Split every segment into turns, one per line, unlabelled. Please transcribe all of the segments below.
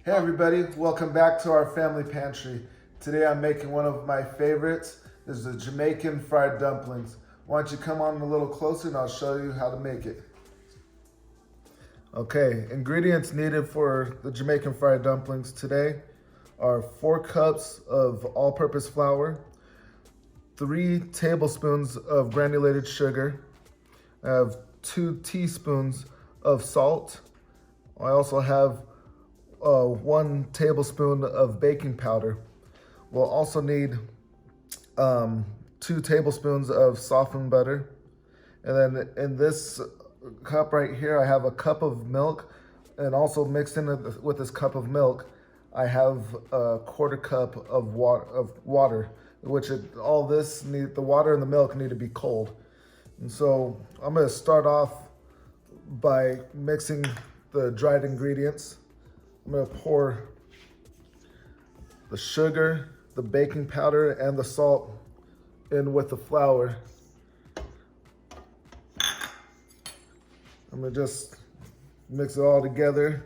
Hey everybody, welcome back to our family pantry. Today I'm making one of my favorites. This is the Jamaican fried dumplings. Why don't you come on a little closer and I'll show you how to make it. Okay, ingredients needed for the Jamaican fried dumplings today are 4 cups of all-purpose flour, 3 tablespoons of granulated sugar. I have 2 teaspoons of salt. I also have 1 tablespoon of baking powder. We'll also need 2 tablespoons of softened butter. And then in this cup right here, I have a cup of milk, and also mixed in with this cup of milk, I have a 1/4 cup of water, the water and the milk need to be cold. And so I'm gonna start off by mixing the dried ingredients. I'm gonna pour the sugar, the baking powder, and the salt in with the flour. I'm gonna just mix it all together,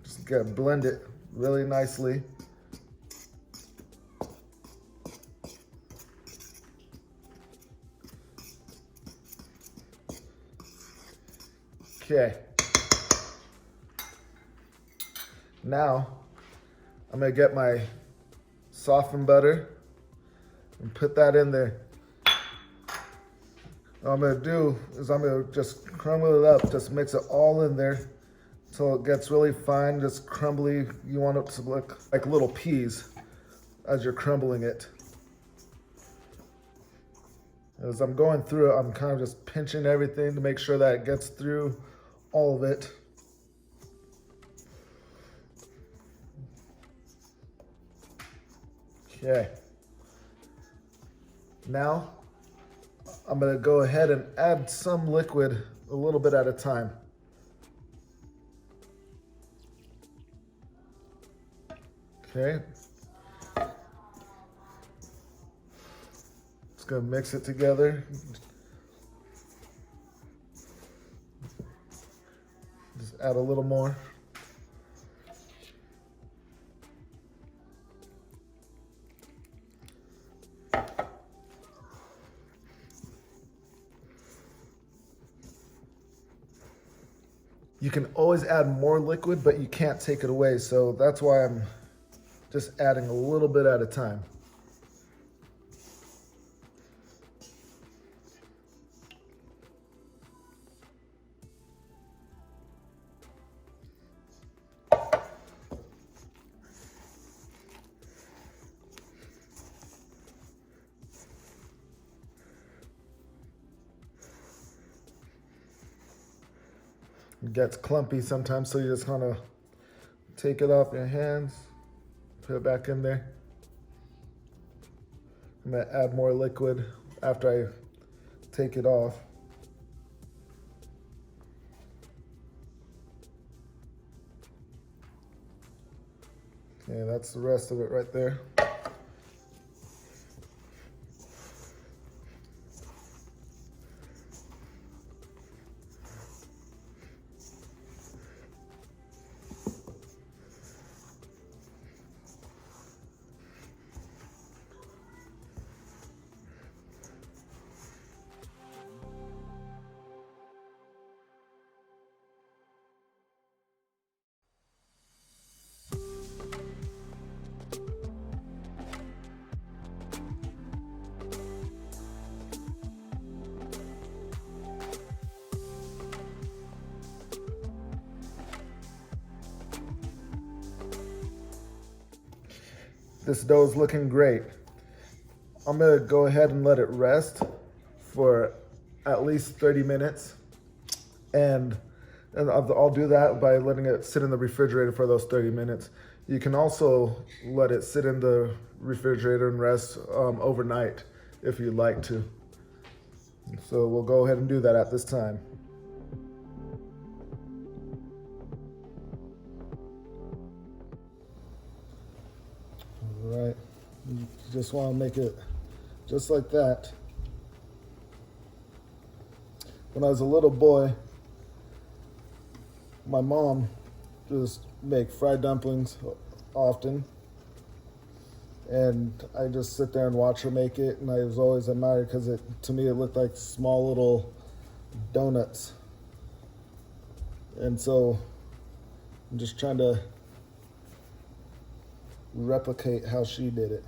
just blend it really nicely. Okay. Now, I'm gonna get my softened butter and put that in there. What I'm gonna do is I'm gonna just crumble it up, just mix it all in there until it gets really fine, just crumbly. You want it to look like little peas as you're crumbling it. As I'm going through it, I'm kind of just pinching everything to make sure that it gets through all of it. Okay. Now, I'm gonna go ahead and add some liquid a little bit at a time. Okay. Just gonna mix it together. Just add a little more. You can always add more liquid, but you can't take it away. So that's why I'm just adding a little bit at a time. It gets clumpy sometimes, so you just kind of take it off your hands, put it back in there. I'm gonna add more liquid after I take it off. Okay, that's the rest of it right there. This dough is looking great. I'm gonna go ahead and let it rest for at least 30 minutes. And I'll do that by letting it sit in the refrigerator for those 30 minutes. You can also let it sit in the refrigerator and rest overnight if you'd like to. So we'll go ahead and do that at this time. All right, you just want to make it just like that. When I was a little boy, my mom just make fried dumplings often. And I just sit there and watch her make it, and I was always admired because to me it looked like small little donuts. And so I'm just trying to replicate how she did it.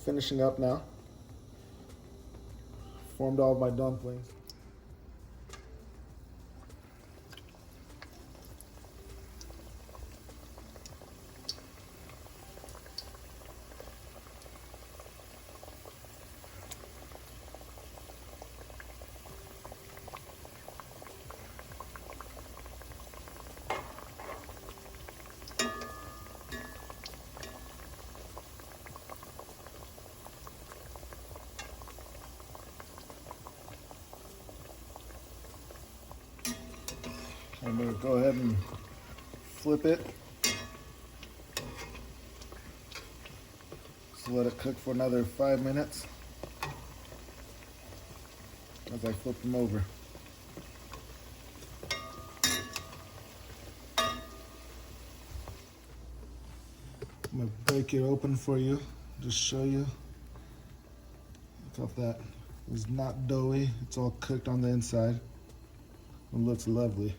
Finishing up now. Formed all of my dumplings. I'm going to go ahead and flip it. Just let it cook for another 5 minutes as I flip them over. I'm going to break it open for you, just show you. Look at that. It's not doughy, it's all cooked on the inside. It looks lovely.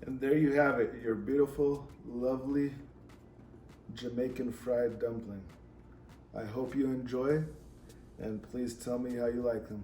And there you have it, your beautiful, lovely Jamaican fried dumpling. I hope you enjoy, and please tell me how you like them.